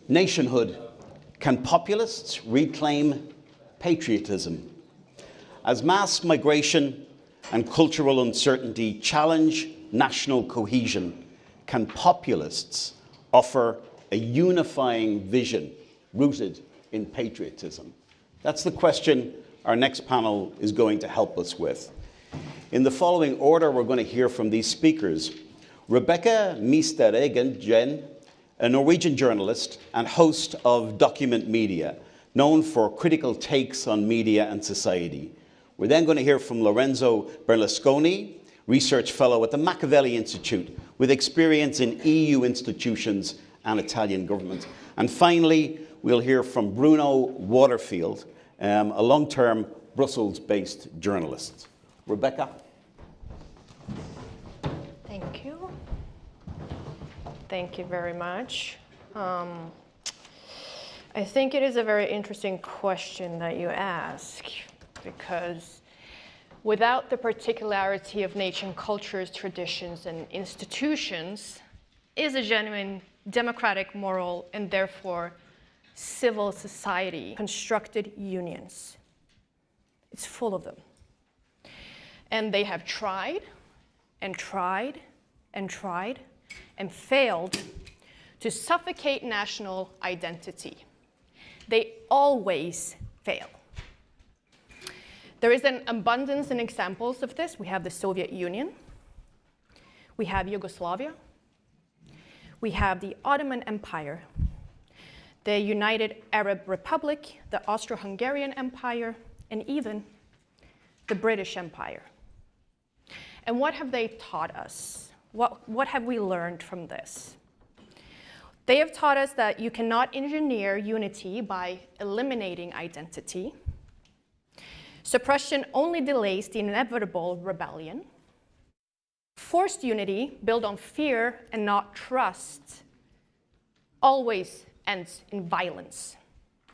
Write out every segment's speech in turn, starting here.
Nationhood. Can populists reclaim patriotism? As mass migration and cultural uncertainty challenge national cohesion, can populists offer a unifying vision rooted in patriotism? That's the question our next panel is going to help us with. In the following order, we're going to hear from these speakers. Rebecca Misteregen, a Norwegian journalist and host of Document Media, known for critical takes on media and society. We're then going to hear from Lorenzo Berlusconi, research fellow at the Machiavelli Institute, with experience in EU institutions and Italian government. And finally, we'll hear from Bruno Waterfield, a long-term Brussels-based journalist. Rebecca. Thank you. Thank you very much. I think it is a very interesting question that you ask, because without the particularity of nation cultures, traditions, and institutions is a genuine democratic, moral, and therefore civil society constructed unions. It's full of them. And they have tried and tried and tried and failed to suffocate national identity. They always fail. There is an abundance in examples of this. We have the Soviet Union. We have Yugoslavia. We have the Ottoman Empire, the United Arab Republic, the Austro-Hungarian Empire, and even the British Empire. And what have they taught us? What have we learned from this? They have taught us that you cannot engineer unity by eliminating identity. Suppression only delays the inevitable rebellion. Forced unity, built on fear and not trust, always ends in violence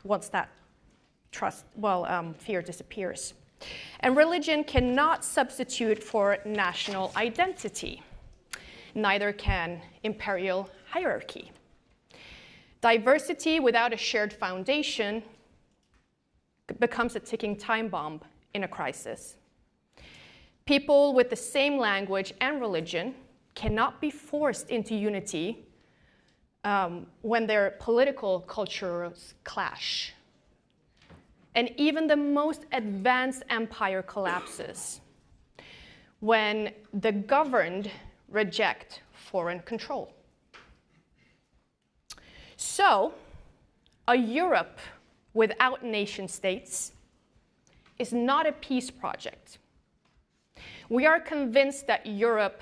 once that fear disappears. And religion cannot substitute for national identity. Neither can imperial hierarchy. Diversity without a shared foundation becomes a ticking time bomb in a crisis. People with the same language and religion cannot be forced into unity when their political cultures clash. And even the most advanced empire collapses when the governed reject foreign control. So, a Europe without nation states is not a peace project. We are convinced that Europe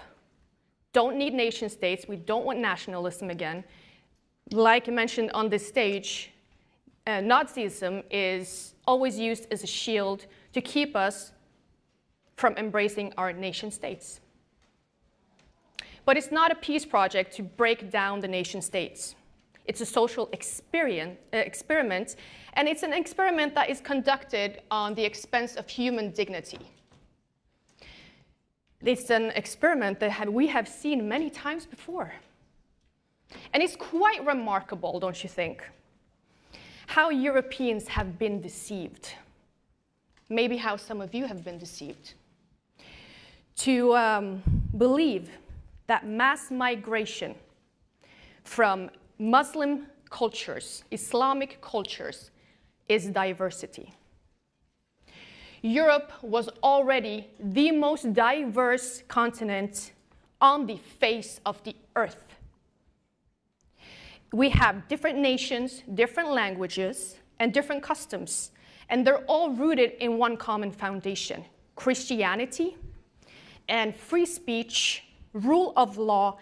don't need nation states. We don't want nationalism again. Like I mentioned on this stage, Nazism is always used as a shield to keep us from embracing our nation states. But it's not a peace project to break down the nation states. It's a social experiment, and it's an experiment that is conducted on the expense of human dignity. It's an experiment that we have seen many times before. And it's quite remarkable, don't you think, how Europeans have been deceived. Maybe how some of you have been deceived. To believe that mass migration from Muslim cultures, Islamic cultures, is diversity. Europe was already the most diverse continent on the face of the earth. We have different nations, different languages, and different customs, and they're all rooted in one common foundation: Christianity and free speech, rule of law,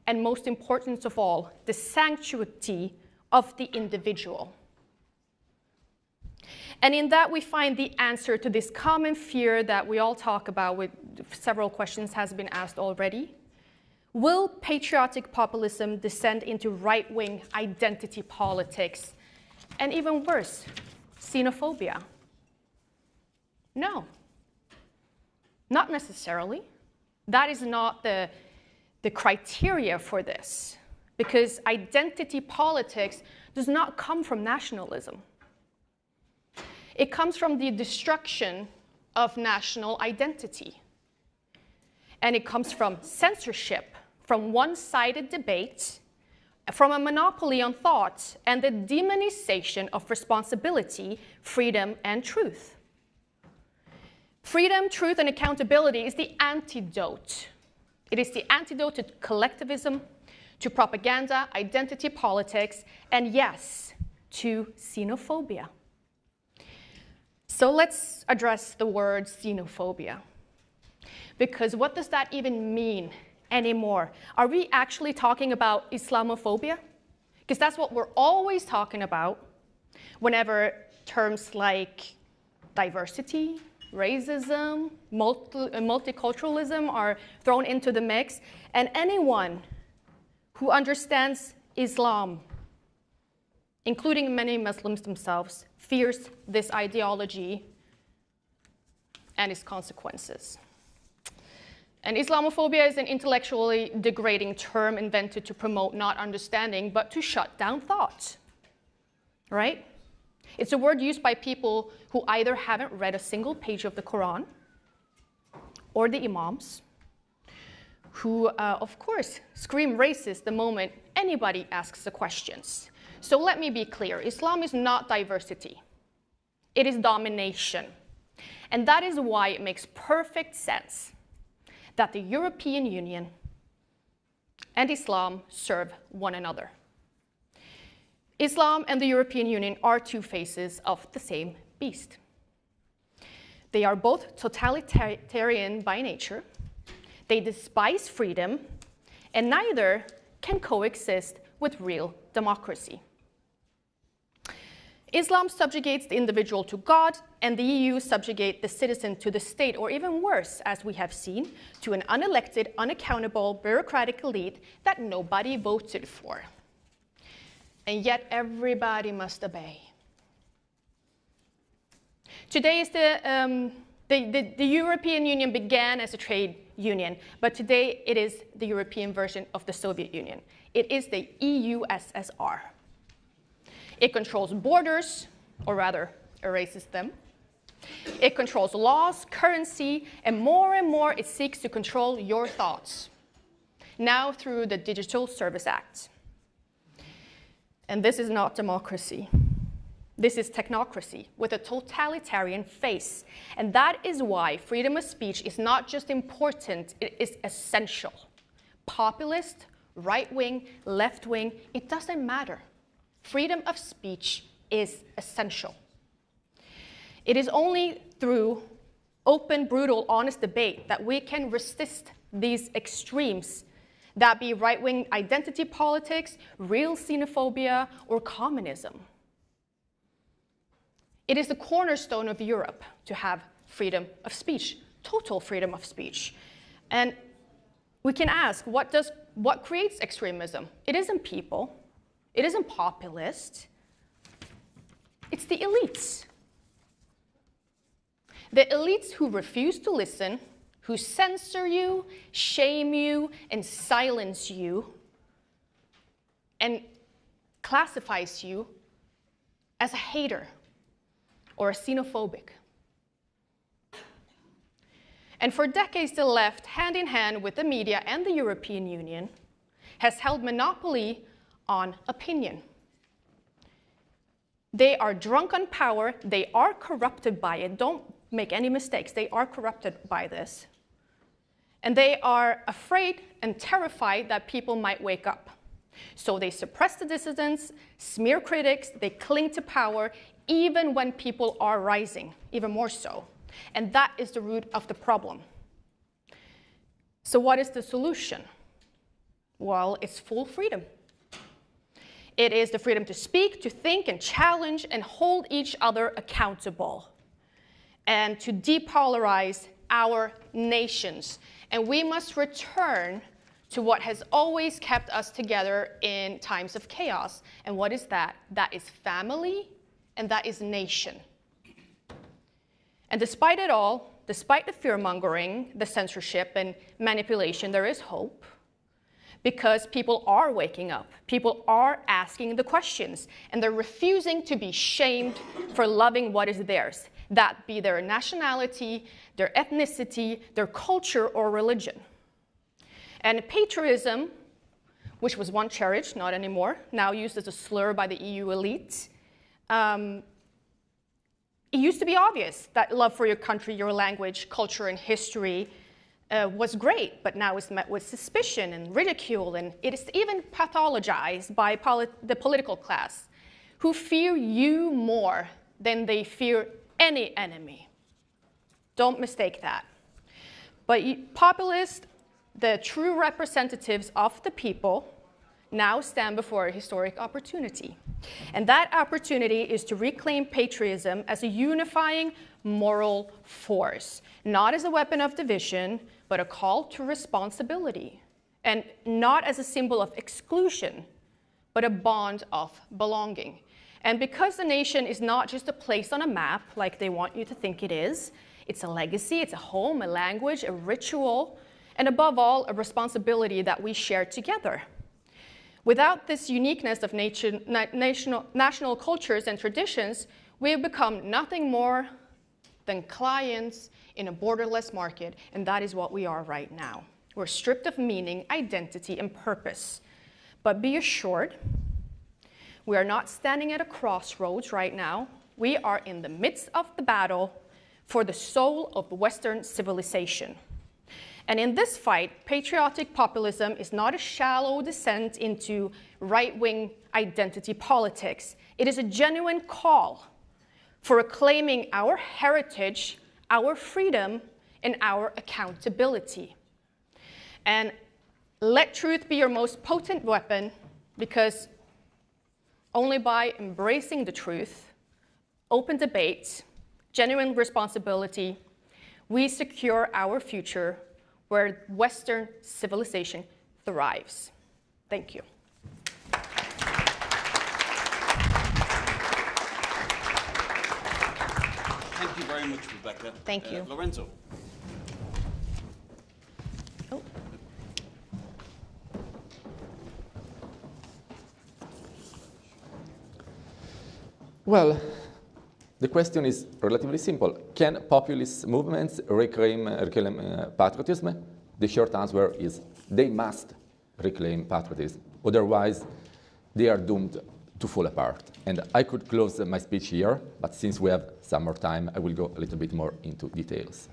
and most important of all, the sanctity of the individual. And in that we find the answer to this common fear that we all talk about, with several questions has been asked already. Will patriotic populism descend into right-wing identity politics, and even worse, xenophobia? No, not necessarily. That is not the criteria for this, because identity politics does not come from nationalism. It comes from the destruction of national identity. And it comes from censorship, from one-sided debate, from a monopoly on thought, and the demonization of responsibility, freedom, and truth. Freedom, truth, and accountability is the antidote. It is the antidote to collectivism, to propaganda, identity politics, and yes, to xenophobia. So let's address the word xenophobia. Because what does that even mean anymore? Are we actually talking about Islamophobia? Because that's what we're always talking about whenever terms like diversity, racism, multiculturalism are thrown into the mix. And anyone who understands Islam, including many Muslims themselves, fears this ideology and its consequences. And Islamophobia is an intellectually degrading term invented to promote not understanding, but to shut down thought, right? It's a word used by people who either haven't read a single page of the Quran or the imams, who, of course, scream racist the moment anybody asks the questions. So let me be clear, Islam is not diversity. It is domination. And that is why it makes perfect sense that the European Union and Islam serve one another. Islam and the European Union are two faces of the same beast. They are both totalitarian by nature. They despise freedom, and neither can coexist with real democracy. Islam subjugates the individual to God, and the EU subjugates the citizen to the state, or even worse, as we have seen, to an unelected, unaccountable, bureaucratic elite that nobody voted for. And yet everybody must obey. Today is the European Union began as a trade union, but today it is the European version of the Soviet Union. It is the EU-SSR. It controls borders, or rather erases them. It controls laws, currency, and more it seeks to control your thoughts. Now through the Digital Service Act. And this is not democracy. This is technocracy with a totalitarian face. And that is why freedom of speech is not just important, it is essential. Populist, right-wing, left-wing, it doesn't matter. Freedom of speech is essential. It is only through open, brutal, honest debate that we can resist these extremes, that be right-wing identity politics, real xenophobia, or communism. It is the cornerstone of Europe to have freedom of speech, total freedom of speech. And we can ask, what creates extremism? It isn't people. It isn't populist. It's the elites. The elites who refuse to listen, who censor you, shame you, and silence you, and classifies you as a hater or a xenophobic. And for decades, the left, hand in hand with the media and the European Union, has held monopoly on opinion. They are drunk on power, they are corrupted by it. Don't make any mistakes, they are corrupted by this. And they are afraid and terrified that people might wake up. So they suppress the dissidents, smear critics, they cling to power, even when people are rising, even more so. And that is the root of the problem. So what is the solution? Well, it's full freedom. It is the freedom to speak, to think, and challenge, and hold each other accountable, and to depolarize our nations. And we must return to what has always kept us together in times of chaos. And what is that? That is family, and that is nation. And despite it all, despite the fear-mongering, the censorship, and manipulation, there is hope. because people are waking up. People are asking the questions, and they're refusing to be shamed for loving what is theirs, that be their nationality, their ethnicity, their culture, or religion. And patriotism, which was once cherished, not anymore, now used as a slur by the EU elite, it used to be obvious that love for your country, your language, culture, and history was great, but now it's met with suspicion and ridicule, and it is even pathologized by the political class, who fear you more than they fear any enemy. Don't mistake that. But populists, the true representatives of the people, now stand before a historic opportunity. And that opportunity is to reclaim patriotism as a unifying moral force, not as a weapon of division, but a call to responsibility, and not as a symbol of exclusion, but a bond of belonging. And because the nation is not just a place on a map like they want you to think it is, it's a legacy, it's a home, a language, a ritual, and above all, a responsibility that we share together. Without this uniqueness of national cultures and traditions, we have become nothing more than clients in a borderless market, and that is what we are right now. We're stripped of meaning, identity, and purpose. But be assured, we are not standing at a crossroads right now. We are in the midst of the battle for the soul of Western civilization. And in this fight, patriotic populism is not a shallow descent into right-wing identity politics. It is a genuine call for reclaiming our heritage, our freedom, and our accountability. And let truth be your most potent weapon, because only by embracing the truth, open debate, genuine responsibility, we secure our future where Western civilization thrives. Thank you. Thank you very much, Rebecca. Thank you. Lorenzo. Oh. Well, the question is relatively simple. Can populist movements reclaim patriotism? The short answer is they must reclaim patriotism. Otherwise, they are doomed to fall apart. And I could close my speech here, but since we have some more time, I will go a little bit more into details.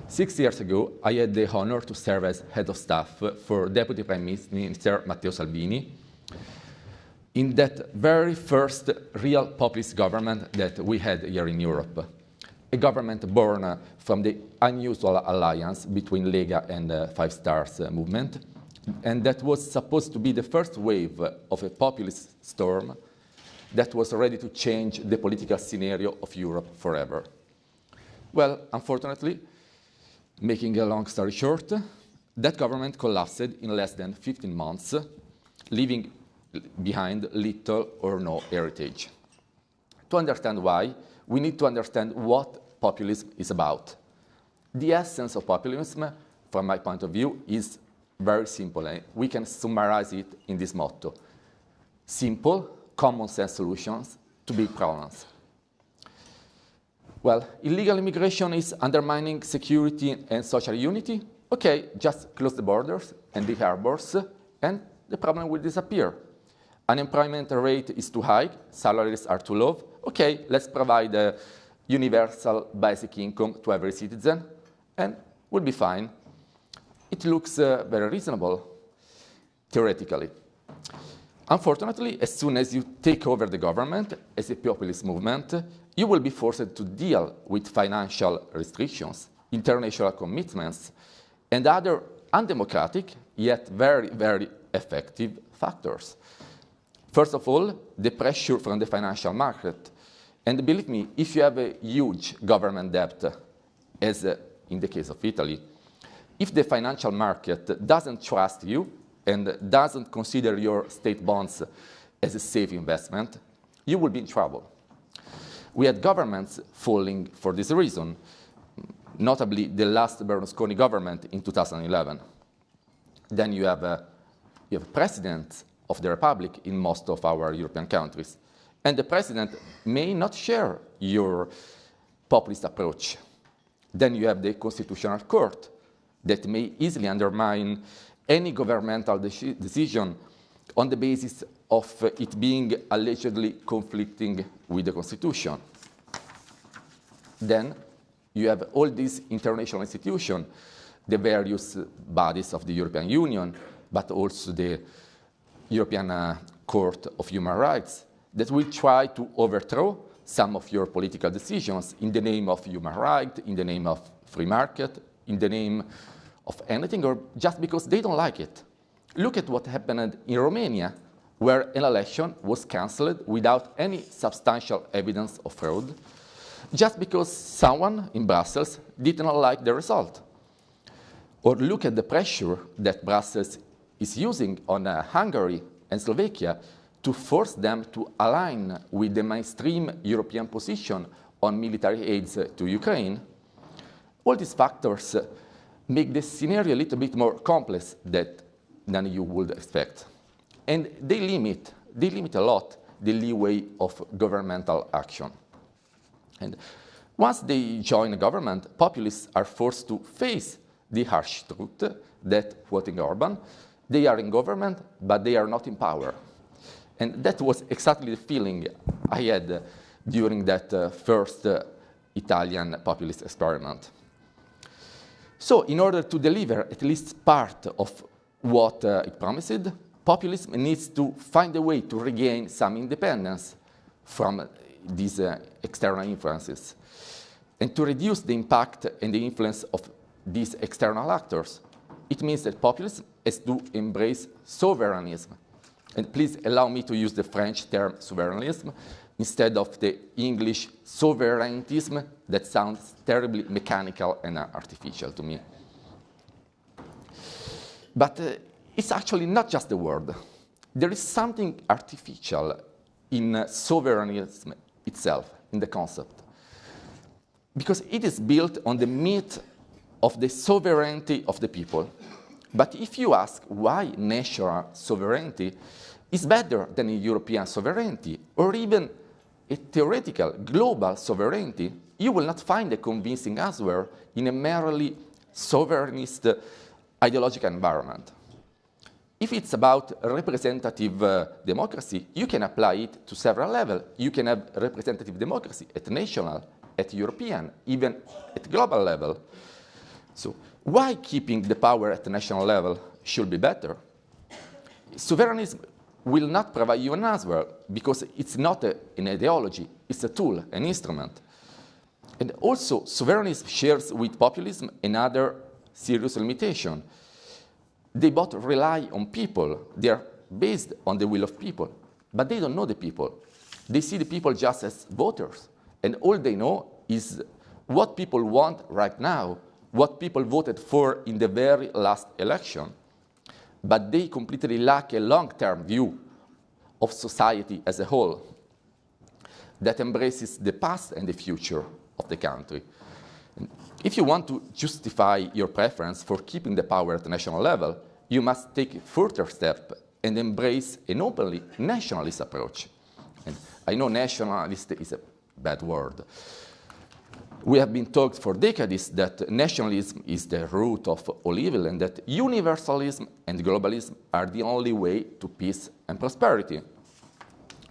6 years ago, I had the honor to serve as head of staff for Deputy Prime Minister Matteo Salvini in that very first real populist government that we had here in Europe. A government born from the unusual alliance between Lega and Five Stars movement, and that was supposed to be the first wave of a populist storm that was ready to change the political scenario of Europe forever. Well, unfortunately, making a long story short, that government collapsed in less than 15 months, leaving behind little or no heritage. To understand why, we need to understand what populism is about. The essence of populism, from my point of view, is very simple. We can summarize it in this motto: simple, common sense solutions to big problems. Well, illegal immigration is undermining security and social unity. Okay, just close the borders and the harbors, and the problem will disappear. Unemployment rate is too high, salaries are too low. Okay, let's provide a universal basic income to every citizen, and we'll be fine. It looks very reasonable, theoretically. Unfortunately, as soon as you take over the government as a populist movement, you will be forced to deal with financial restrictions, international commitments, and other undemocratic, yet very, very effective factors. First of all, the pressure from the financial market. And believe me, if you have a huge government debt, as in the case of Italy, if the financial market doesn't trust you and doesn't consider your state bonds as a safe investment, you will be in trouble. We had governments falling for this reason, notably the last Berlusconi government in 2011. Then you have You have presidents of the Republic in most of our European countries. And the president may not share your populist approach. Then you have the Constitutional Court that may easily undermine any governmental decision on the basis of it being allegedly conflicting with the Constitution. Then you have all these international institutions, the various bodies of the European Union, but also the European Court of Human Rights, that will try to overthrow some of your political decisions in the name of human rights, in the name of free market, in the name of anything, or just because they don't like it. Look at what happened in Romania, where an election was cancelled without any substantial evidence of fraud, just because someone in Brussels did not like the result. Or look at the pressure that Brussels is using on Hungary and Slovakia to force them to align with the mainstream European position on military aid to Ukraine. All these factors make the scenario a little bit more complex than you would expect. And they limit a lot the leeway of governmental action. And once they join a government, populists are forced to face the harsh truth that, quoting Orban, they are in government, but they are not in power. And that was exactly the feeling I had during that first Italian populist experiment. So in order to deliver at least part of what it promised, populism needs to find a way to regain some independence from these external influences and to reduce the impact and the influence of these external actors. It means that populism has to embrace sovereignism. And please allow me to use the French term souverainism instead of the English sovereigntism that sounds terribly mechanical and artificial to me. But it's actually not just the word. There is something artificial in sovereignism itself, in the concept. Because it is built on the myth of the sovereignty of the people. But if you ask why national sovereignty is better than a European sovereignty, or even a theoretical global sovereignty, you will not find a convincing answer in a merely sovereignist ideological environment. If it's about representative democracy, you can apply it to several levels. You can have representative democracy at national, at European, even at global level. So why keeping the power at the national level should be better? Sovereignty will not provide you an answer because it's not an ideology, it's a tool, an instrument. And also, sovereignty shares with populism another serious limitation. They both rely on people. They are based on the will of people, but they don't know the people. They see the people just as voters, and all they know is what people want right now, what people voted for in the very last election. But they completely lack a long-term view of society as a whole that embraces the past and the future of the country. If you want to justify your preference for keeping the power at the national level, you must take a further step and embrace an openly nationalist approach. And I know nationalist is a bad word. We have been taught for decades that nationalism is the root of all evil and that universalism and globalism are the only way to peace and prosperity.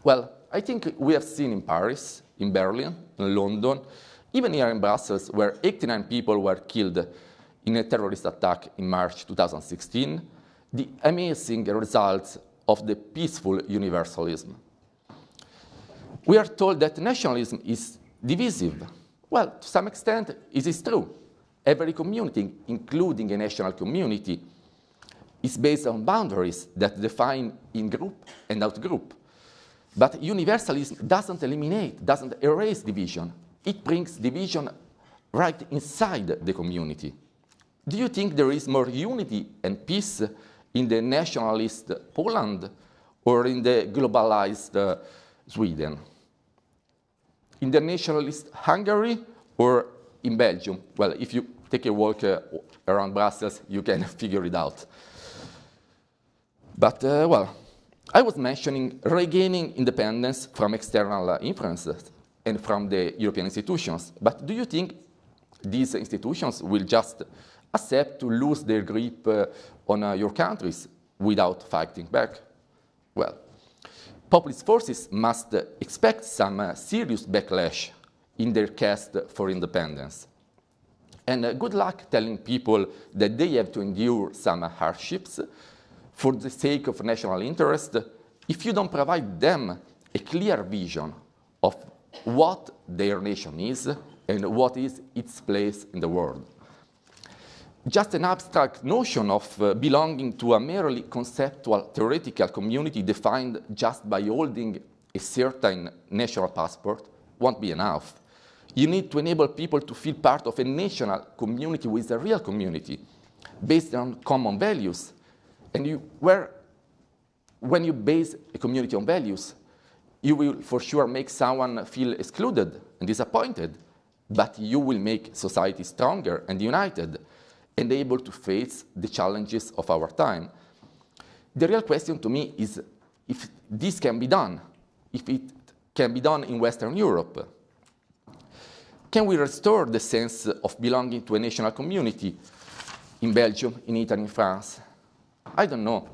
Well, I think we have seen in Paris, in Berlin, in London, even here in Brussels, where 89 people were killed in a terrorist attack in March 2016, the amazing results of the peaceful universalism. We are told that nationalism is divisive. Well, to some extent, it is true. Every community, including a national community, is based on boundaries that define in-group and out-group. But universalism doesn't eliminate, doesn't erase division. It brings division right inside the community. Do you think there is more unity and peace in the nationalist Poland or in the globalized Sweden? In the nationalist Hungary or in Belgium? Well, if you take a walk around Brussels, you can figure it out. But, well, I was mentioning regaining independence from external influences and from the European institutions. But do you think these institutions will just accept to lose their grip on your countries without fighting back? Well, populist forces must expect some serious backlash in their quest for independence. And good luck telling people that they have to endure some hardships for the sake of national interest if you don't provide them a clear vision of what their nation is and what is its place in the world. Just an abstract notion of belonging to a merely conceptual, theoretical community defined just by holding a certain national passport won't be enough. You need to enable people to feel part of a national community with a real community based on common values. And when you base a community on values, you will for sure make someone feel excluded and disappointed, but you will make society stronger and united and able to face the challenges of our time. The real question to me is if this can be done, if it can be done in Western Europe. Can we restore the sense of belonging to a national community in Belgium, in Italy, in France? I don't know.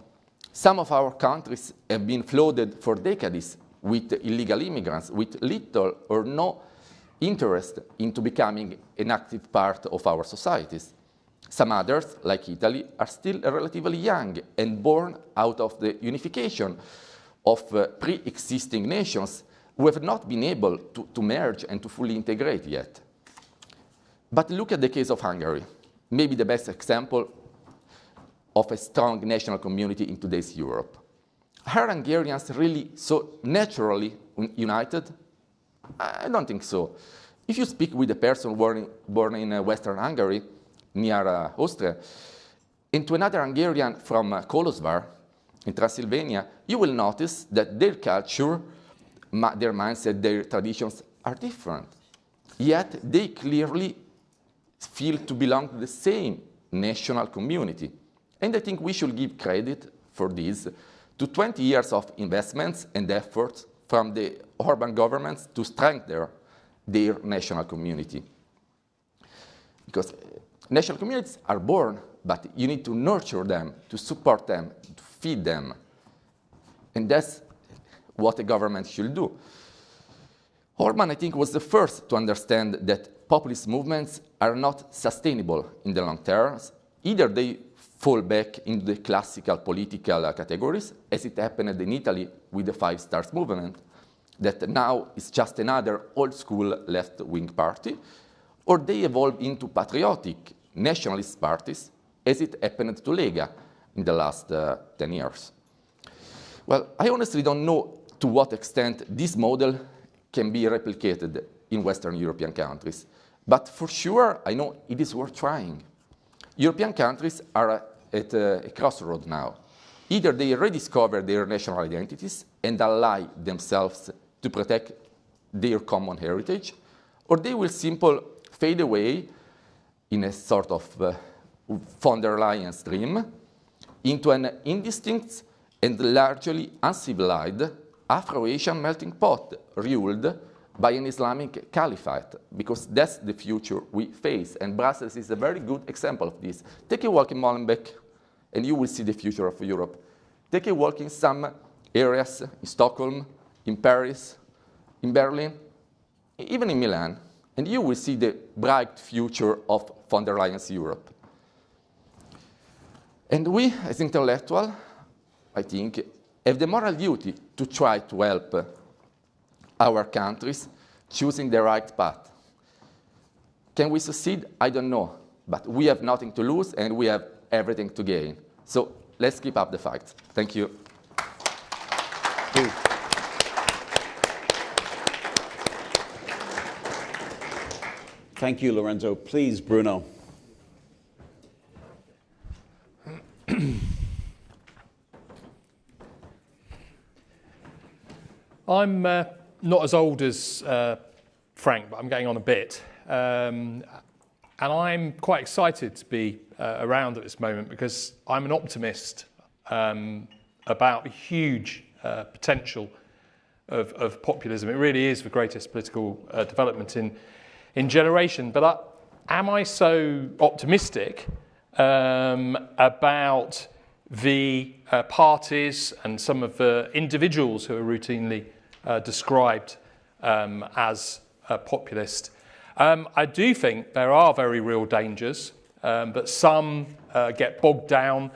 Some of our countries have been flooded for decades with illegal immigrants with little or no interest into becoming an active part of our societies. Some others, like Italy, are still relatively young and born out of the unification of pre-existing nations who have not been able to merge and to fully integrate yet. But look at the case of Hungary, maybe the best example of a strong national community in today's Europe. Are Hungarians really so naturally united? I don't think so. If you speak with a person born in Western Hungary, near Austria, and to another Hungarian from Kolozsvár in Transylvania, you will notice that their culture, their mindset, their traditions are different. Yet they clearly feel to belong to the same national community. And I think we should give credit for this to 20 years of investments and efforts from the urban governments to strengthen their national community. Because national communities are born, but you need to nurture them, to support them, to feed them. And that's what a government should do. Orban, I think, was the first to understand that populist movements are not sustainable in the long term. Either they fall back into the classical political categories, as it happened in Italy with the Five Stars movement, that now is just another old-school left-wing party, or they evolve into patriotic nationalist parties, as it happened to Lega in the last 10 years. Well, I honestly don't know to what extent this model can be replicated in Western European countries, but for sure, I know it is worth trying. European countries are at a crossroad now. Either they rediscover their national identities and ally themselves to protect their common heritage, or they will simply fade away in a sort of von der Leyen's dream into an indistinct and largely uncivilized Afro-Asian melting pot ruled by an Islamic caliphate, because that's the future we face. And Brussels is a very good example of this. Take a walk in Molenbeek, and you will see the future of Europe. Take a walk in some areas, in Stockholm, in Paris, in Berlin, even in Milan, and you will see the bright future of von der Leyen's Europe. And we, as intellectuals, I think, have the moral duty to try to help our countries choosing the right path. Can we succeed? I don't know, but we have nothing to lose and we have everything to gain. So let's keep up the fight. Thank you. Thank you, Lorenzo. Please, Bruno. I'm not as old as Frank, but I'm getting on a bit. And I'm quite excited to be around at this moment because I'm an optimist. about the huge potential of populism. It really is the greatest political development in generation. But am I so optimistic about the parties and some of the individuals who are routinely described as populist? I do think there are very real dangers, but some get bogged down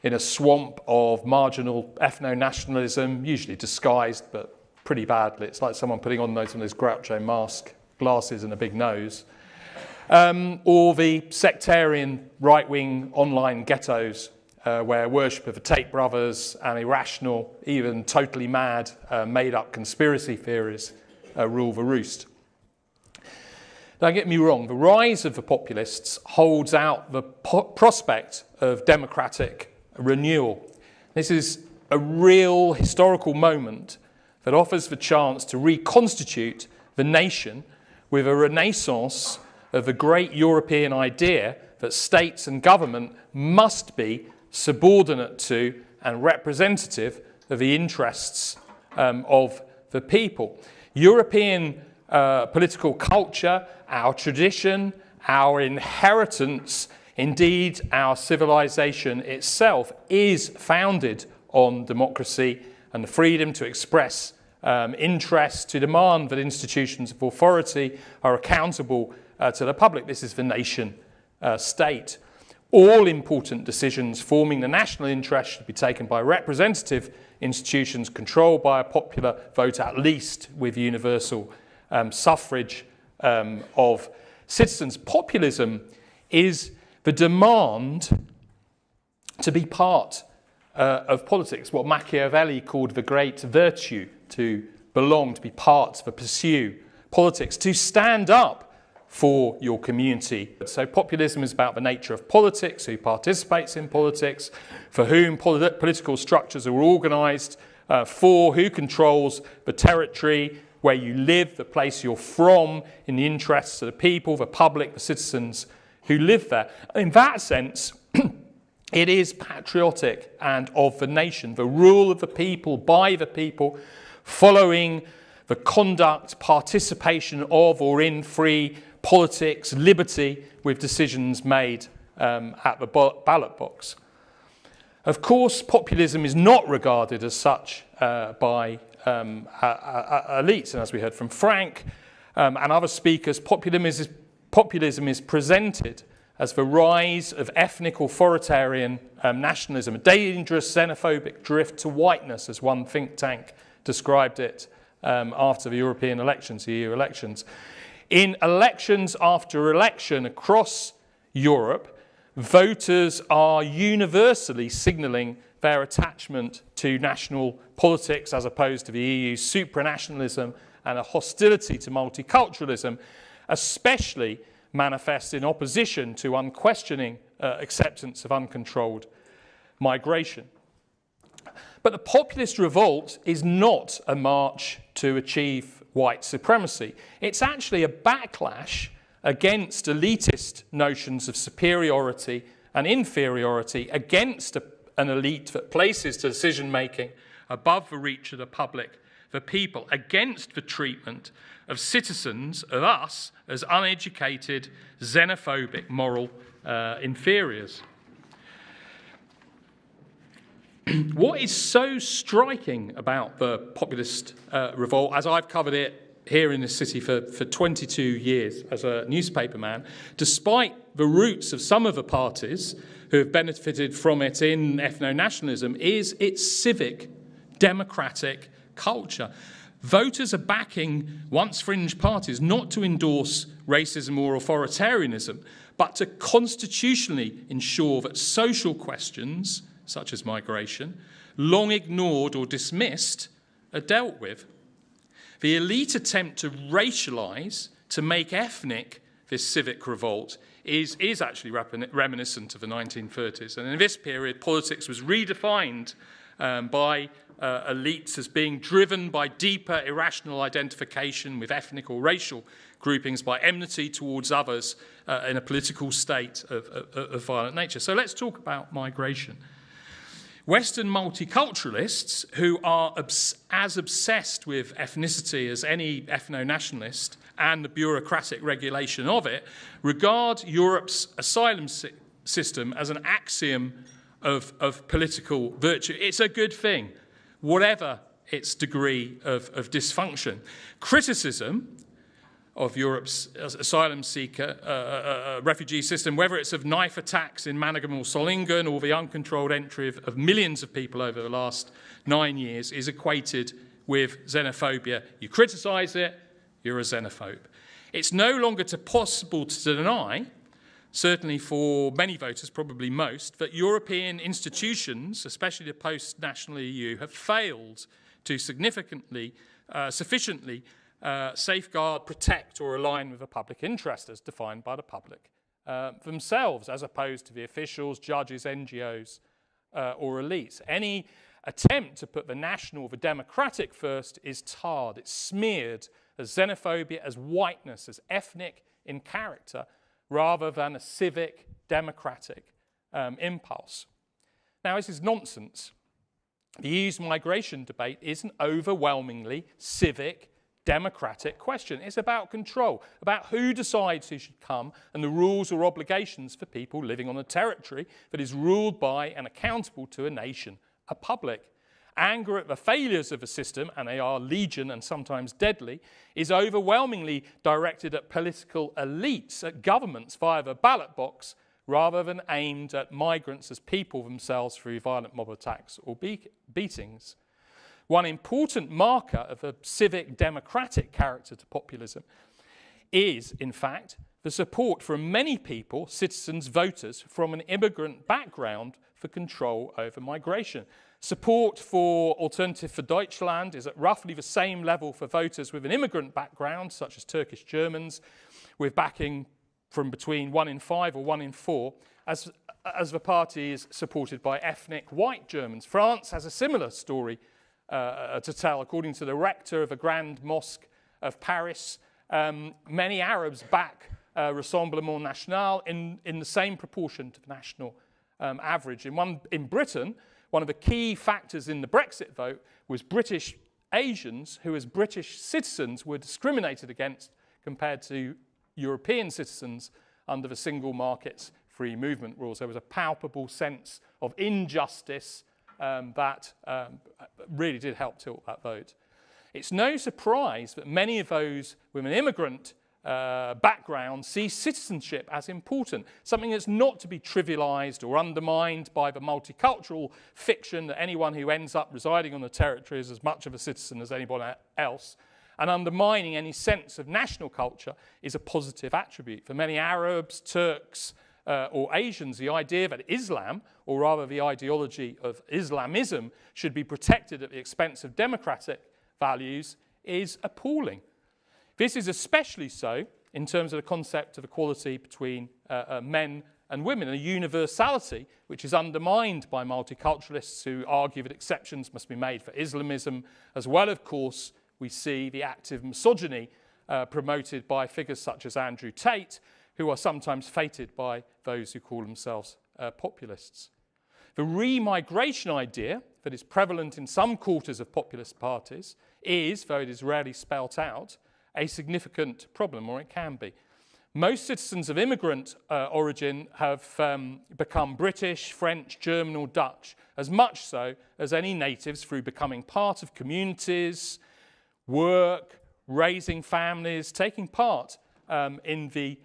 in a swamp of marginal ethno-nationalism, usually disguised, but pretty badly. It's like someone putting on those Groucho mask, glasses and a big nose. Or the sectarian right-wing online ghettos where worship of the Tate brothers and irrational, even totally mad, made-up conspiracy theories rule the roost. Don't get me wrong, the rise of the populists holds out the prospect of democratic renewal. This is a real historical moment that offers the chance to reconstitute the nation with a renaissance of the great European idea that states and government must be subordinate to and representative of the interests of the people. European political culture, our tradition, our inheritance, indeed our civilization itself is founded on democracy and the freedom to express interest, to demand that institutions of authority are accountable to the public. This is the nation state. All important decisions forming the national interest should be taken by representative institutions controlled by a popular vote, at least with universal suffrage of citizens. Populism is the demand to be part of politics, what Machiavelli called the great virtue, to belong, to be part, to pursue politics, to stand up for your community. So populism is about the nature of politics, who participates in politics, for whom political structures are organised, for who controls the territory where you live, the place you're from, in the interests of the people, the public, the citizens who live there. In that sense, it is patriotic and of the nation, the rule of the people, by the people, following the conduct, participation of or in free politics, liberty, with decisions made at the ballot box. Of course, populism is not regarded as such by elites, and as we heard from Frank and other speakers, populism is presented as the rise of ethnic authoritarian nationalism, a dangerous xenophobic drift to whiteness, as one think tank described it after the European elections, the EU elections. In elections after election across Europe, voters are universally signalling their attachment to national politics as opposed to the EU's supranationalism and a hostility to multiculturalism, especially manifest in opposition to unquestioning acceptance of uncontrolled migration. But the populist revolt is not a march to achieve white supremacy. It's actually a backlash against elitist notions of superiority and inferiority, against an elite that places decision-making above the reach of the public, the people, against the treatment of citizens, of us, as uneducated, xenophobic, moral inferiors. What is so striking about the populist revolt, as I've covered it here in this city for 22 years as a newspaperman, despite the roots of some of the parties who have benefited from it in ethno-nationalism, is its civic, democratic culture. Voters are backing once fringe parties not to endorse racism or authoritarianism, but to constitutionally ensure that social questions, such as migration, long ignored or dismissed, are dealt with. The elite attempt to racialise, to make ethnic this civic revolt is actually reminiscent of the 1930s. And in this period, politics was redefined by elites as being driven by deeper irrational identification with ethnic or racial groupings, by enmity towards others in a political state of violent nature. So let's talk about migration. Western multiculturalists, who are as obsessed with ethnicity as any ethno-nationalist and the bureaucratic regulation of it, regard Europe's asylum system as an axiom of political virtue. It's a good thing, whatever its degree of dysfunction. Criticism of Europe's asylum seeker, refugee system, whether it's of knife attacks in Mannheim or Solingen or the uncontrolled entry of millions of people over the last 9 years, is equated with xenophobia. You criticise it, you're a xenophobe. It's no longer possible to deny, certainly for many voters, probably most, that European institutions, especially the post-national EU, have failed to sufficiently safeguard, protect, or align with the public interest as defined by the public themselves, as opposed to the officials, judges, NGOs, or elites. Any attempt to put the national, the democratic first is tarred, it's smeared as xenophobia, as whiteness, as ethnic in character, rather than a civic, democratic impulse. Now, this is nonsense. The EU's migration debate is an overwhelmingly civic, democratic question. It's about control, about who decides who should come and the rules or obligations for people living on a territory that is ruled by and accountable to a nation, a public. Anger at the failures of a system, and they are legion and sometimes deadly, is overwhelmingly directed at political elites, at governments via the ballot box, rather than aimed at migrants as people themselves through violent mob attacks or beatings. One important marker of a civic democratic character to populism is, in fact, the support from many people, citizens, voters, from an immigrant background for control over migration. Support for Alternative for Deutschland is at roughly the same level for voters with an immigrant background, such as Turkish Germans, with backing from between 1 in 5 or 1 in 4, as the party is supported by ethnic white Germans. France has a similar story to tell. According to the rector of the Grand Mosque of Paris, many Arabs back Rassemblement National in the same proportion to the national average. In Britain, one of the key factors in the Brexit vote was British Asians who, as British citizens, were discriminated against compared to European citizens under the single market's free movement rules. There was a palpable sense of injustice that really did help tilt that vote. It's no surprise that many of those with an immigrant background see citizenship as important, something that's not to be trivialized or undermined by the multicultural fiction that anyone who ends up residing on the territory is as much of a citizen as anyone else, and undermining any sense of national culture is a positive attribute. For many Arabs, Turks, or Asians, the idea that Islam, or rather the ideology of Islamism, should be protected at the expense of democratic values is appalling. This is especially so in terms of the concept of equality between men and women, a universality which is undermined by multiculturalists who argue that exceptions must be made for Islamism, as well, of course, we see the active misogyny promoted by figures such as Andrew Tate, who are sometimes feted by those who call themselves populists. The remigration idea that is prevalent in some quarters of populist parties is, though it is rarely spelt out, a significant problem, or it can be. Most citizens of immigrant origin have become British, French, German, or Dutch, as much so as any natives through becoming part of communities, work, raising families, taking part in the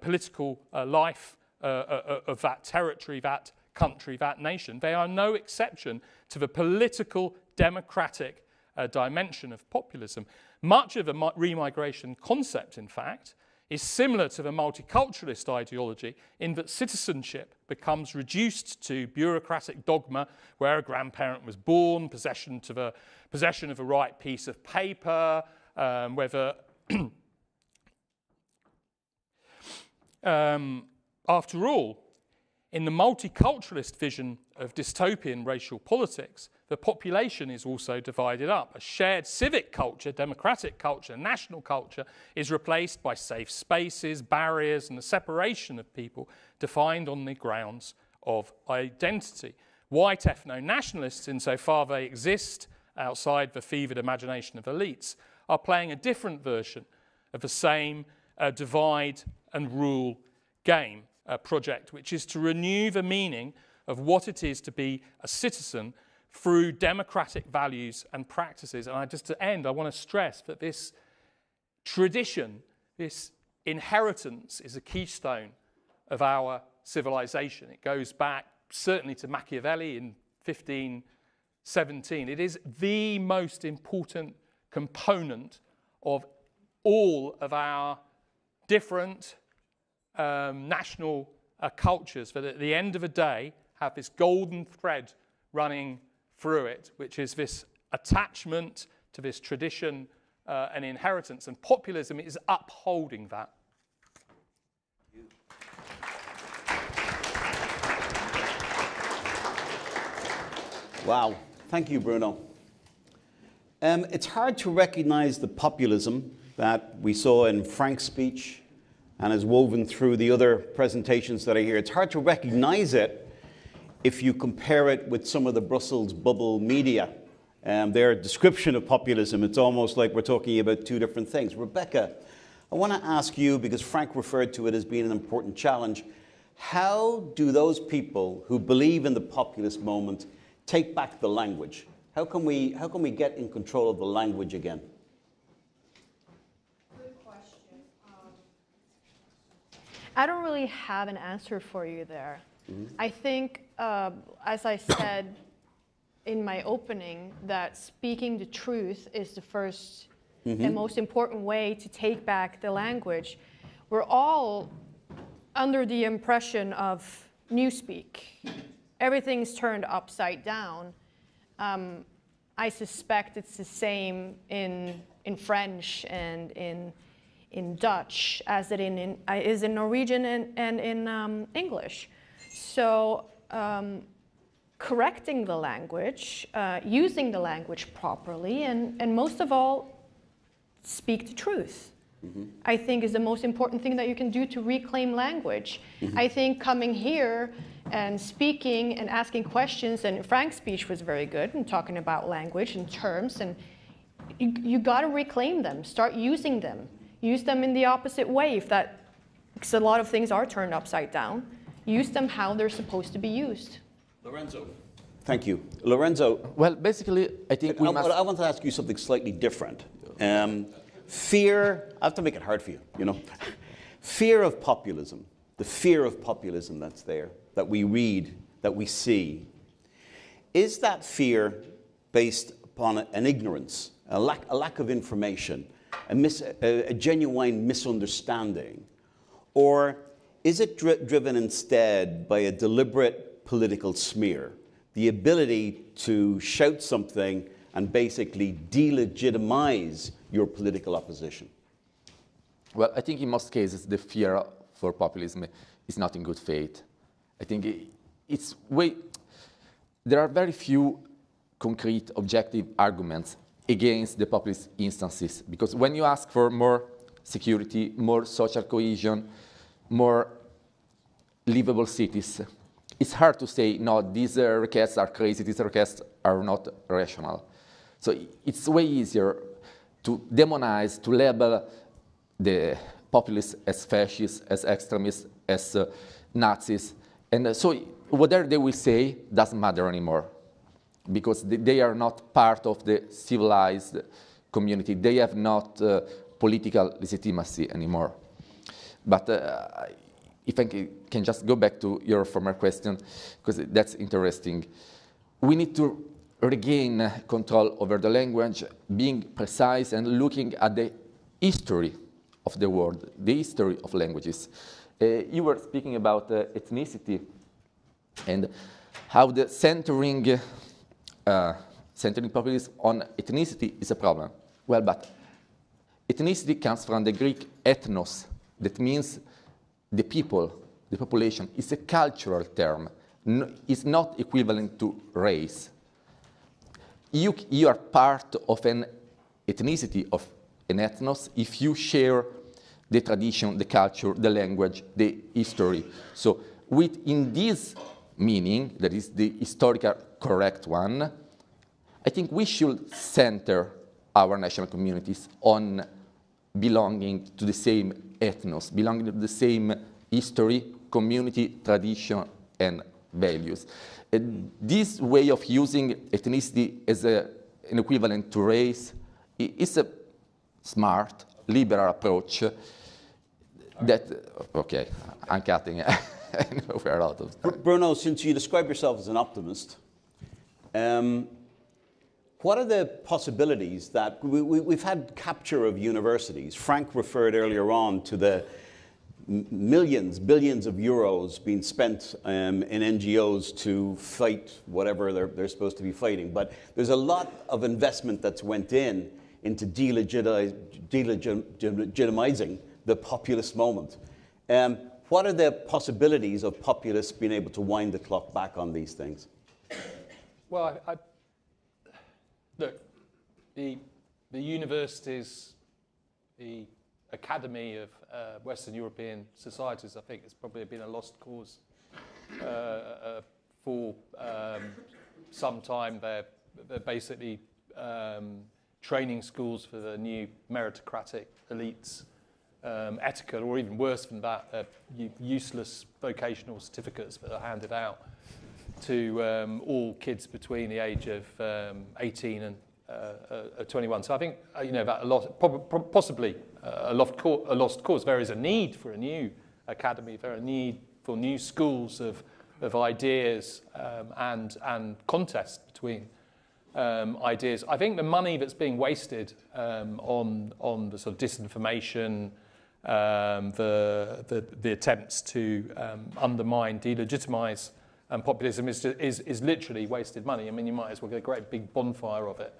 political life of that territory, that country, that nation. They are no exception to the political, democratic dimension of populism. Much of the remigration concept, in fact, is similar to the multiculturalist ideology in that citizenship becomes reduced to bureaucratic dogma where a grandparent was born, possession of a right piece of paper, whether after all, in the multiculturalist vision of dystopian racial politics, the population is also divided up. A shared civic culture, democratic culture, national culture is replaced by safe spaces, barriers, and the separation of people defined on the grounds of identity. white ethno-nationalists, insofar they exist outside the fevered imagination of elites, are playing a different version of the same divide and rule game project, which is to renew the meaning of what it is to be a citizen through democratic values and practices. And just to end, I want to stress that this tradition, this inheritance, is a keystone of our civilization. It goes back certainly to Machiavelli in 1517. It is the most important component of all of our different national cultures that at the end of the day have this golden thread running through it, which is this attachment to this tradition and inheritance. And populism is upholding that. Wow, thank you, Bruno. It's hard to recognize the populism that we saw in Frank's speech and is woven through the other presentations that are here. It's hard to recognize it if you compare it with some of the Brussels bubble media. Their description of populism, it's almost like we're talking about two different things. Rebecca, I want to ask you, because Frank referred to it as being an important challenge, how do those people who believe in the populist moment take back the language? How can we get in control of the language again? Good question. I don't really have an answer for you there. Mm-hmm. I think, as I said in my opening, that speaking the truth is the first and most important way to take back the language. We're all under the impression of newspeak. Everything's turned upside down. I suspect it's the same in French and in Dutch as it is in Norwegian and in English. So correcting the language, using the language properly, and most of all, speak the truth. I think is the most important thing that you can do to reclaim language. I think coming here and speaking and asking questions, and Frank's speech was very good in talking about language and terms, and you got to reclaim them, start using them. Use them in the opposite way, because a lot of things are turned upside down. Use them how they're supposed to be used. Lorenzo. Thank you. Lorenzo. Well, basically, I think I want to ask you something slightly different. Fear, I have to make it hard for you, you know. Fear of populism, the fear of populism that's there, that we read, that we see. Is that fear based upon an ignorance, a lack of information, a genuine misunderstanding? Or is it driven instead by a deliberate political smear, the ability to shout something and basically delegitimize your political opposition? Well, I think in most cases the fear for populism is not in good faith. I think there are very few concrete, objective arguments against the populist instances, because when you ask for more security, more social cohesion, more livable cities, it's hard to say, no, these requests are crazy, these requests are not rational. So it's way easier to demonize, to label the populists as fascists, as extremists, as Nazis. And so whatever they will say doesn't matter anymore, because they are not part of the civilized community. They have not political legitimacy anymore. But if I can just go back to your former question, because that's interesting. We need to regain control over the language, being precise and looking at the history of the world, the history of languages. You were speaking about ethnicity and how the centering populism on ethnicity is a problem. Well, but ethnicity comes from the Greek ethnos, that means the people, the population. It's a cultural term. It's not equivalent to race. You are part of an ethnicity, of an ethnos, if you share the tradition, the culture, the language, the history. So within this meaning, that is the historical correct one, I think we should center our national communities on belonging to the same ethnos, belonging to the same history, community, tradition, and values. This way of using ethnicity as an equivalent to race is a smart, liberal approach that, okay, I'm cutting. I know we're out of time. Bruno, since you describe yourself as an optimist, what are the possibilities that we've had capture of universities? Frank referred earlier on to the millions, billions of euros being spent in NGOs to fight whatever they're supposed to be fighting. But there's a lot of investment that's went into delegitimizing the populist moment. What are the possibilities of populists being able to wind the clock back on these things? Well, look, the universities, the Academy of Western European societies, I think it's probably been a lost cause for some time. They're basically training schools for the new meritocratic elites, ethical, or even worse than that, useless vocational certificates that are handed out to all kids between the age of 18 and 21. So I think that possibly a lost cause. There is a need for a new academy. There is a need for new schools of ideas and contest between ideas. I think the money that's being wasted on the sort of disinformation, the attempts to undermine, delegitimize populism is literally wasted money. I mean, you might as well get a great big bonfire of it,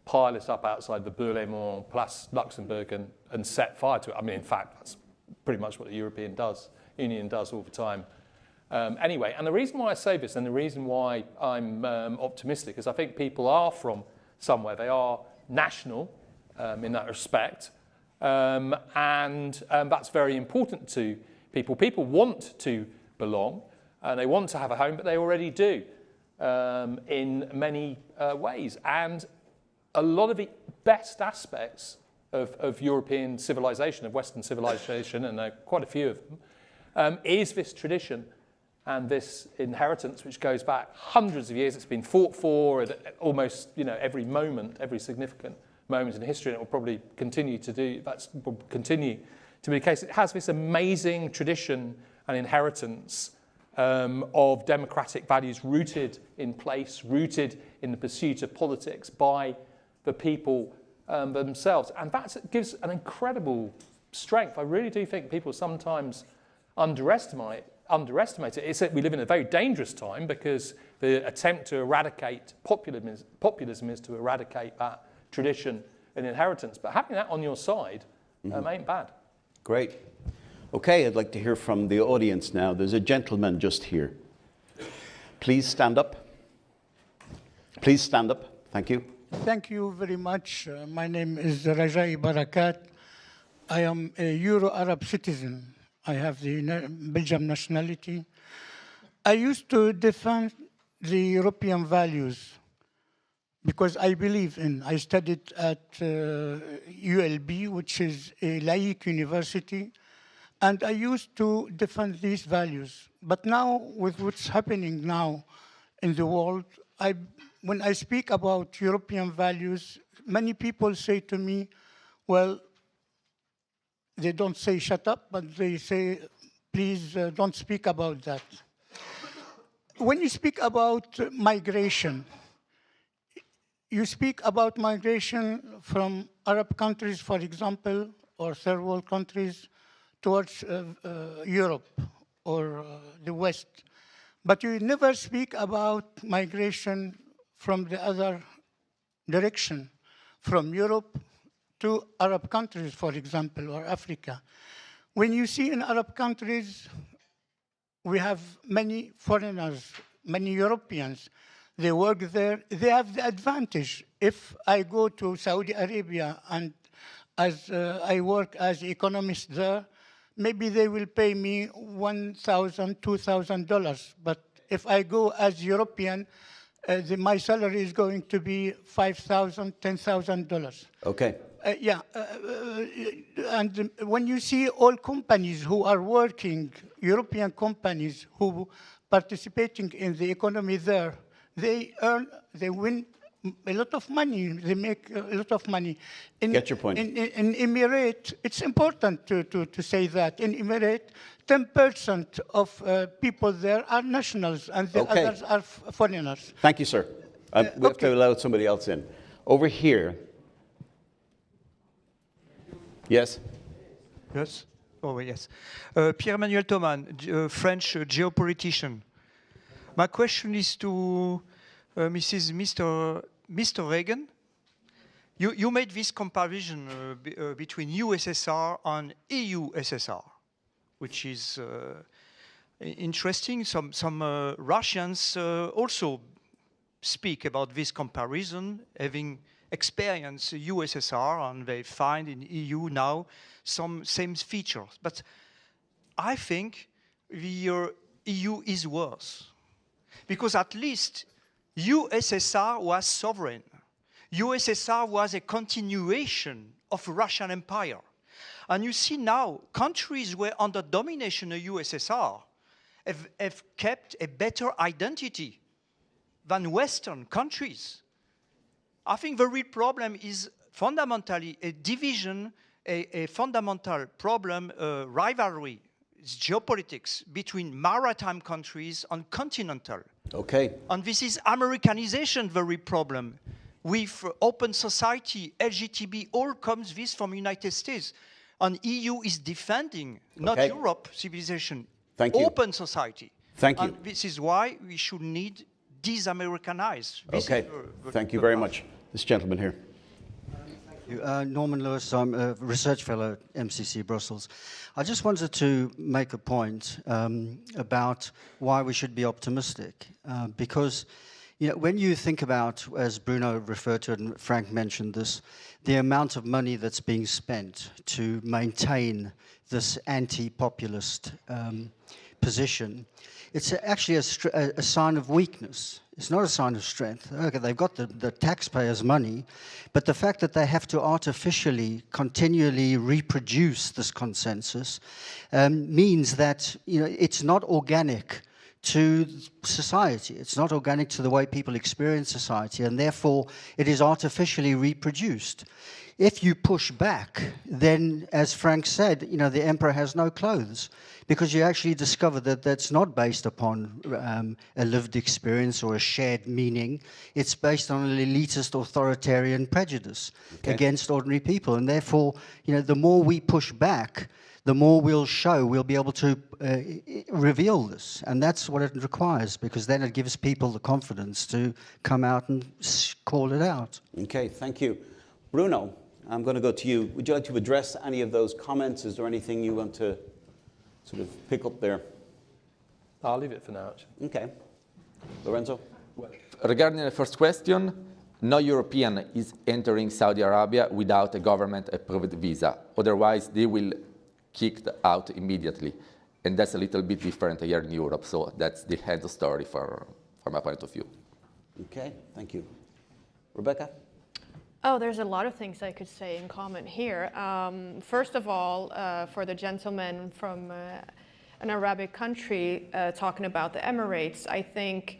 pile it up outside the Berlaymont Place Luxembourg and set fire to it. I mean, in fact, that's pretty much what the European Union does all the time. Anyway, and the reason why I say this and the reason why I'm optimistic is I think people are from somewhere. They are national in that respect. And that's very important to people. People want to belong and they want to have a home, but they already do in many ways. And a lot of the best aspects of European civilization, of Western civilization, and there are quite a few of them, is this tradition and this inheritance which goes back hundreds of years. It's been fought for at almost every moment, every significant moment in history, and it will probably continue to do. Will continue to be the case. It has this amazing tradition and inheritance of democratic values rooted in place, rooted in the pursuit of politics by the people themselves, and that gives an incredible strength. I really do think people sometimes underestimate it. We live in a very dangerous time because the attempt to eradicate populism is to eradicate that tradition and inheritance. But having that on your side ain't bad. Great. Okay, I'd like to hear from the audience now. There's a gentleman just here. Please stand up. Please stand up. Thank you. Thank you very much. My name is Rajai Barakat. I am a Euro-Arab citizen. I have the Belgian nationality. I used to defend the European values because I believe in. I studied at ULB, which is a laïc university, and I used to defend these values. But now, with what's happening now in the world, when I speak about European values, many people say to me, well, they don't say shut up, but they say, please don't speak about that. When you speak about migration, you speak about migration from Arab countries, for example, or third world countries towards Europe or the West. But you never speak about migration from the other direction, from Europe to Arab countries, for example, or Africa. When you see in Arab countries, we have many foreigners, many Europeans. They work there. They have the advantage. If I go to Saudi Arabia and as I work as economist there, maybe they will pay me $1,000, $2,000. But If I go as European, my salary is going to be $5,000, $10,000. Okay. And when you see all companies who are working, European companies who participating in the economy there, they win a lot of money. They make a lot of money. Get your point. In Emirate, it's important to say that. In Emirate, 10% of people there are nationals, and the others are foreigners. Thank you, sir. We have to allow somebody else in. Over here. Yes? Yes? Oh, yes. Pierre-Emmanuel Thoman, French geopolitician. My question is to Mr. Reagan. You made this comparison between USSR and EU-SSR, which is interesting. Some Russians also speak about this comparison, having experienced USSR, and they find in EU now some same features. But I think the EU is worse, because at least USSR was sovereign. USSR was a continuation of Russian Empire. And you see now, countries were under domination of USSR have kept a better identity than Western countries. I think the real problem is fundamentally a division, a fundamental problem, rivalry, geopolitics between maritime countries and continental. Okay. And this is Americanization, the real problem. With open society, LGTB, all comes this from United States. And EU is defending, not Europe, civilization, open society. Thank you. And this is why we should need de-Americanize. Thank you very much. This gentleman here. Norman Lewis, I'm a research fellow at MCC Brussels. I just wanted to make a point about why we should be optimistic, because when you think about, as Bruno referred to it and Frank mentioned this, the amount of money that's being spent to maintain this anti-populist position, it's actually a sign of weakness. It's not a sign of strength. Okay, they've got the taxpayers' money, but the fact that they have to artificially, continually reproduce this consensus means that it's not organic to society. It's not organic to the way people experience society, and therefore it is artificially reproduced. If you push back, then, as Frank said, the emperor has no clothes, because you actually discover that that's not based upon a lived experience or a shared meaning. It's based on an elitist authoritarian prejudice against ordinary people. And therefore, the more we push back, the more we'll be able to reveal this. And that's what it requires, because then it gives people the confidence to come out and call it out. Okay, thank you. Bruno, I'm going to go to you. Would you like to address any of those comments? Is there anything you want to sort of pick up there? I'll leave it for now, actually. Okay. Lorenzo? Regarding the first question, no European is entering Saudi Arabia without a government-approved visa. Otherwise, they will kicked out immediately. And that's a little bit different here in Europe. So that's the end of story from my point of view. Okay, thank you. Rebecca? Oh, there's a lot of things I could say in comment here. First of all, for the gentleman from an Arabic country talking about the Emirates, I think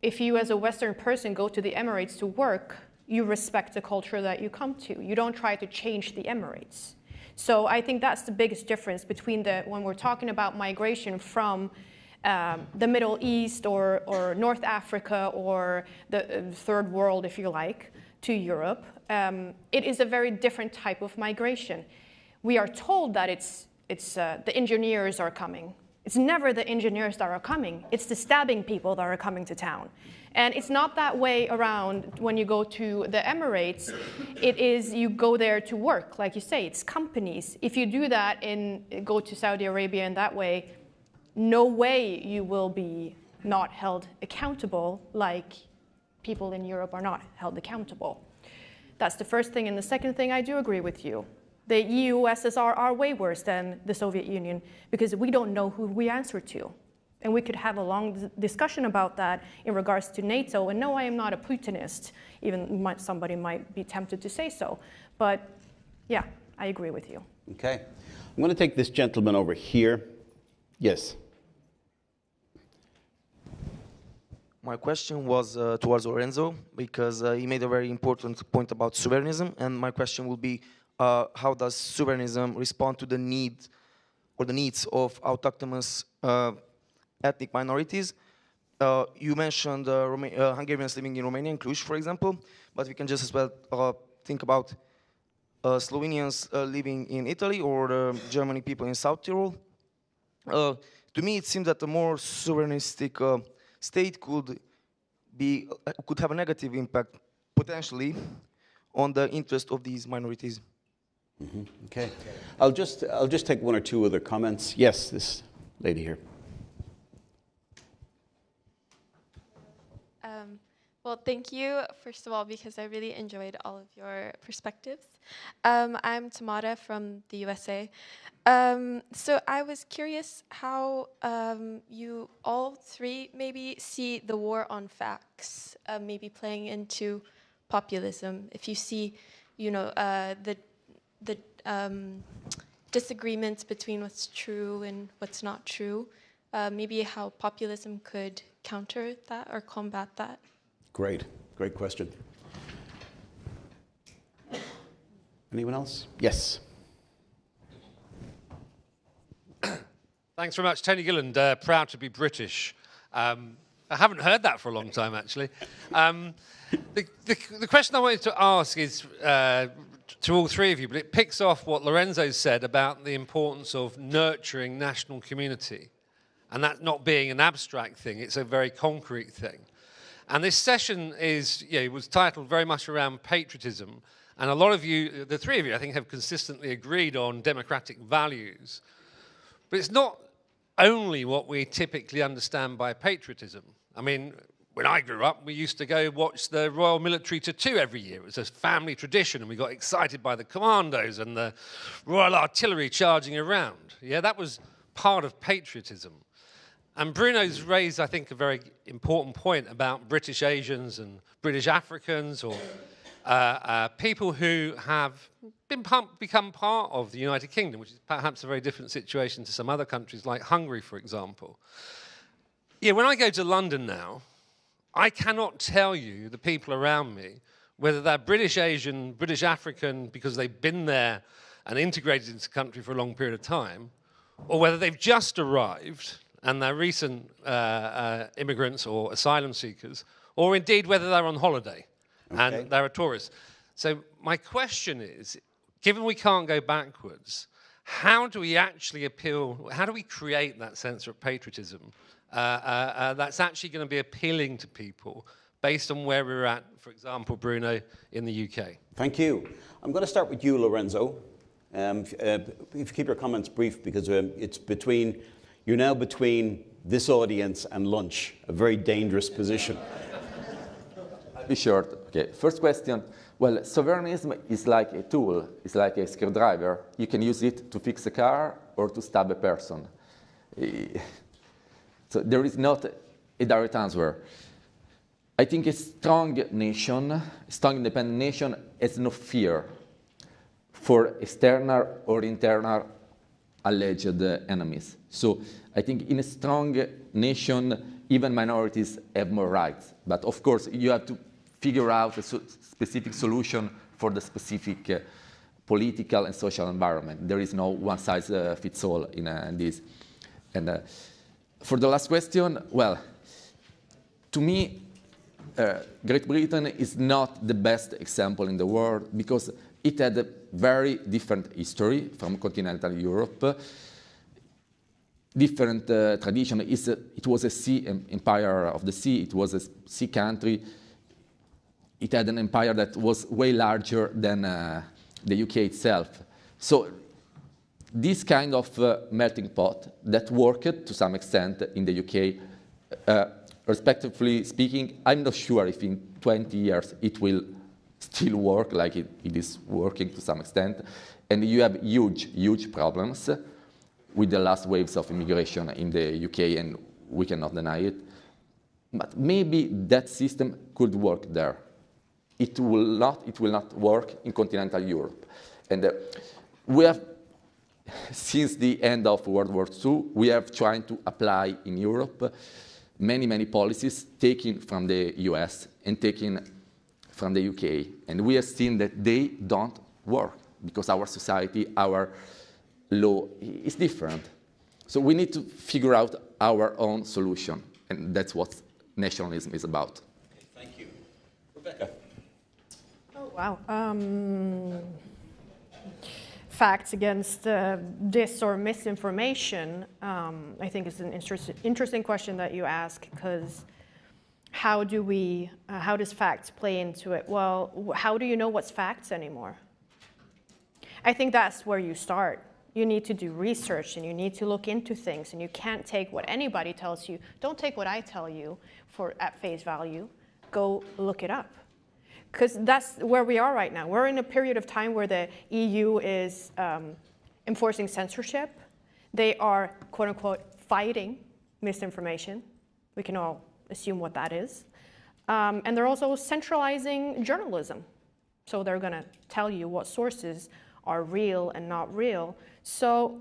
if you as a Western person go to the Emirates to work, you respect the culture that you come to. You don't try to change the Emirates. So I think that's the biggest difference between when we're talking about migration from the Middle East or North Africa or the third world, if you like, to Europe. It is a very different type of migration. We are told that it's the engineers are coming. It's never the engineers that are coming. It's the stabbing people that are coming to town. And it's not that way around when you go to the Emirates. It is you go there to work, like you say, it's companies. If you do that go to Saudi Arabia in that way, no way you will be not held accountable like people in Europe are not held accountable. That's the first thing. And the second thing, I do agree with you. The EU, USSR are way worse than the Soviet Union because we don't know who we answer to. And we could have a long discussion about that in regards to NATO. And no, I am not a Putinist, even somebody might be tempted to say so. But yeah, I agree with you. Okay. I'm going to take this gentleman over here. Yes. My question was towards Lorenzo, because he made a very important point about sovereignism, and my question will be, how does sovereignism respond to the need or the needs of autochthonous ethnic minorities? You mentioned Hungarians living in Romania, in Cluj, for example, but we can just as well think about Slovenians living in Italy, or the German people in South Tyrol. To me, it seems that a more sovereignistic state could have a negative impact, potentially, on the interest of these minorities. Mm-hmm. Okay. I'll just take one or two other comments. Yes, this lady here. Well, thank you, first of all, because I really enjoyed all of your perspectives. I'm Tamara from the USA. So I was curious how you all three maybe see the war on facts maybe playing into populism. If you see, you know, the disagreements between what's true and what's not true, maybe how populism could counter that or combat that. Great question. Anyone else? Yes. Thanks very much. Tony Gilland, proud to be British. I haven't heard that for a long time, actually. The question I wanted to ask is to all three of you, but it picks off what Lorenzo said about the importance of nurturing national community, and that not being an abstract thing, it's a very concrete thing. And this session was titled very much around patriotism, and a lot of you, the three of you, I think, have consistently agreed on democratic values. But it's not only what we typically understand by patriotism. I mean, when I grew up, we used to go watch the Royal Military Tattoo every year. It was a family tradition, and we got excited by the commandos and the Royal Artillery charging around. Yeah, that was part of patriotism. And Bruno's raised, I think, a very important point about British Asians and British Africans, or people who have become part of the United Kingdom, which is perhaps a very different situation to some other countries like Hungary, for example. Yeah, when I go to London now, I cannot tell you, the people around me, whether they're British Asian, British African, because they've been there and integrated into the country for a long period of time, or whether they've just arrived and they're recent immigrants or asylum seekers, or indeed whether they're on holiday and they're a tourist. So my question is, given we can't go backwards, how do we actually appeal, how do we create that sense of patriotism that's actually going to be appealing to people based on where we're at, for example, Bruno, in the UK? Thank you. I'm going to start with you, Lorenzo. If you keep your comments brief, because you're now between this audience and lunch, a very dangerous position. I'll be short. Okay, first question. Well, sovereignism is like a tool. It's like a screwdriver. You can use it to fix a car or to stab a person. So there is not a direct answer. I think a strong nation, a strong independent nation, has no fear for external or internal alleged enemies. So I think in a strong nation, even minorities have more rights. But of course, you have to figure out a specific solution for the specific political and social environment. There is no one-size-fits-all in this. And for the last question, well, to me, Great Britain is not the best example in the world because it had a very different history from continental Europe, different tradition. It was a sea empire of the sea. It was a sea country. It had an empire that was way larger than the UK itself. So this kind of melting pot that worked to some extent in the UK, respectively speaking, I'm not sure if in 20 years it will still work like it is working to some extent. And you have huge, huge problems with the last waves of immigration in the UK, and we cannot deny it. But maybe that system could work there. It will not work in continental Europe. And we have, since the end of World War II, we have tried to apply in Europe many policies taken from the US and taken from the UK. And we have seen that they don't work because our society, our law is different. So we need to figure out our own solution. And that's what nationalism is about. Thank you. Rebecca. Oh, wow. Facts against dis or misinformation, I think is an interesting question that you ask, because how does facts play into it? Well, how do you know what's facts anymore? I think that's where you start. You need to do research and you need to look into things, and you can't take what anybody tells you. Don't take what I tell you at face value. Go look it up. Because that's where we are right now. We're in a period of time where the EU is enforcing censorship. They are, quote unquote, fighting misinformation. We can all assume what that is. And they're also centralizing journalism. So they're going to tell you what sources are real and not real. So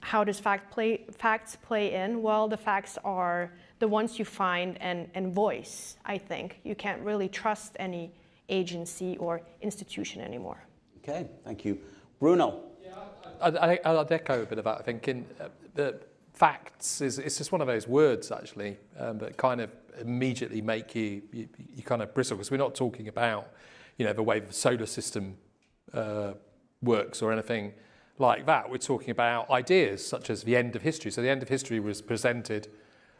how does facts play in? Well, the facts are the ones you find and voice, I think. You can't really trust any agency or institution anymore. Okay, thank you. Bruno. Yeah, I'd echo a bit of that. I think the facts it's just one of those words, actually, that kind of immediately make you kind of bristle, because we're not talking about, the way the solar system works or anything like that. We're talking about ideas such as the end of history. So the end of history was presented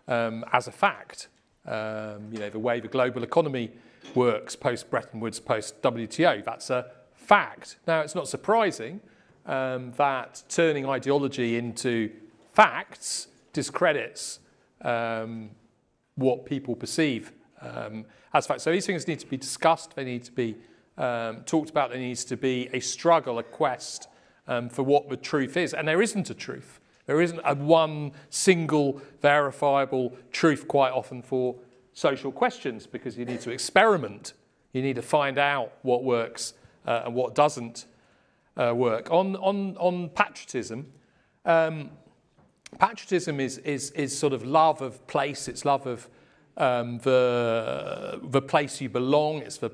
as a fact. The way the global economy works post-Bretton Woods, post-WTO, that's a fact. Now, it's not surprising that turning ideology into facts discredits what people perceive as facts. So these things need to be discussed, they need to be talked about, there needs to be a struggle, a quest for what the truth is. And there isn't a truth. There isn't a one single verifiable truth quite often for social questions, because you need to experiment. You need to find out what works and what doesn't work. On patriotism, patriotism is sort of love of place. It's love of the place you belong. It's the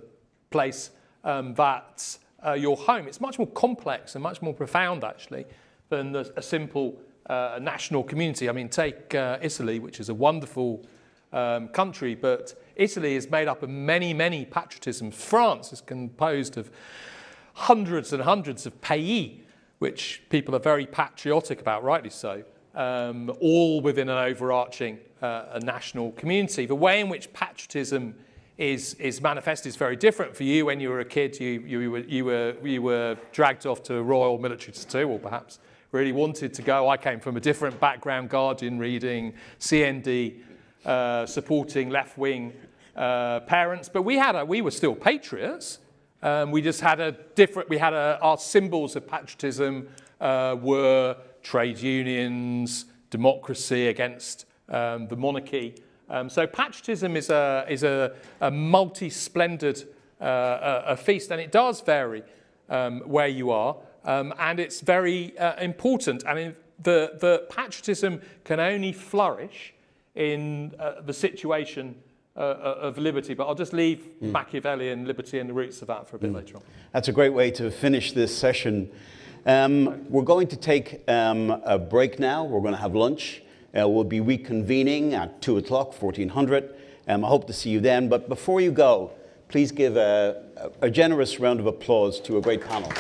place that's your home. It's much more complex and much more profound, actually, than a simple national community. I mean, take Italy, which is a wonderful country, but Italy is made up of many patriotisms. France is composed of hundreds and hundreds of pays, which people are very patriotic about, rightly so, all within an overarching a national community. The way in which patriotism is manifested is very different. For you, when you were a kid, you were dragged off to a Royal Military Tattoo, or perhaps really wanted to go. I came from a different background, Guardian reading, CND, supporting left-wing parents, but we were still patriots. We just had our symbols of patriotism were trade unions, democracy against the monarchy. So patriotism is a multi-splendid feast, and it does vary where you are, and it's very important. I mean, the patriotism can only flourish in the situation of liberty, but I'll just leave Machiavellian liberty and the roots of that for a bit later on. That's a great way to finish this session. We're going to take a break now. We're going to have lunch. We'll be reconvening at 2 o'clock, 1400. I hope to see you then. But before you go, please give a generous round of applause to a great panel.